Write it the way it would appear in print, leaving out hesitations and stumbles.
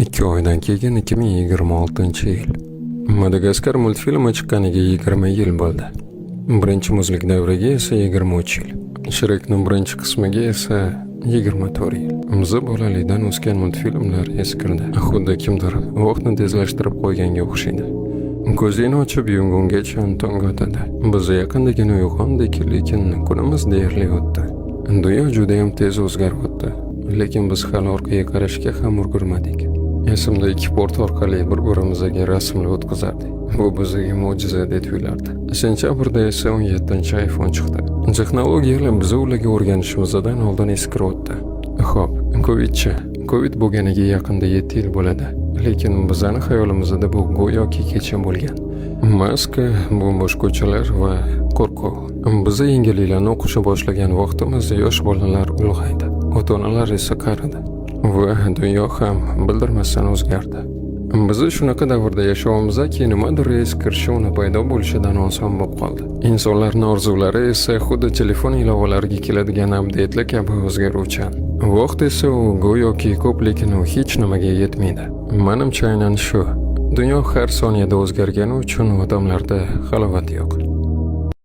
2 oydan keyin 2026-yil. Madagaskar multfilmi chiqqaniga 20 yil bo'ldi. Birinchi muzlik davriga esa 23 yil. Shrekning birinchi qismiga esa 24 yil. Biz bolalikdan o'sgan multfilmlar eskirdi. Xuddi kimdir vaqtni tezlashtirib qo'yganga o'xshaydi. Ko'zingni ochib yumgungacha tong otadi. Biz yaqindagina uyg'ondik, lekin kunimiz deyarli o'tdi. Dunyo juda ham tez o'zgarib o'tdi. Lekin biz hali orqaga qarashga ham ulgurmadik. Esimda 2 port orqali bir-birimizga rasmlar o'tkazardik. Bu bizga mo'jiza deb tuyulardi. Sentabrda esa 17-iPhone chiqdi. Texnologiyalar biz ularga o'rganishimizdan oldin eskirib o'tdi. Xo'p, Covid bo'lganiga yaqinda 7 yil bo'ladi. Lekin bizning xayolimizda bu go'yoki kecha bo'lgan. Maska, bo'sh ko'chalar va qo'rquv. Biz yangiliklarni o'qishga boshlagan vaqtimiz yosh bolalar ulg'aydi. Ota-onalar esa qaridi va dunyo ham bildirmasdan o'zgardi. Biz shunaqa davrda yashavimizki, nimadir eskirishi uni paydo bo'lishidan oson bo'lib qoldi. Insonlarning orzulari esa xuddi telefon ilovalariga keladigan update'lar kabi o'zgaruvchan. Vaqt esa u go'yoki ko'p, lekin u hech nimaga yetmaydi. Menimcha aynan shu. Dunyo har soniyada o'zgargani uchun odamlarda halovat yo'q.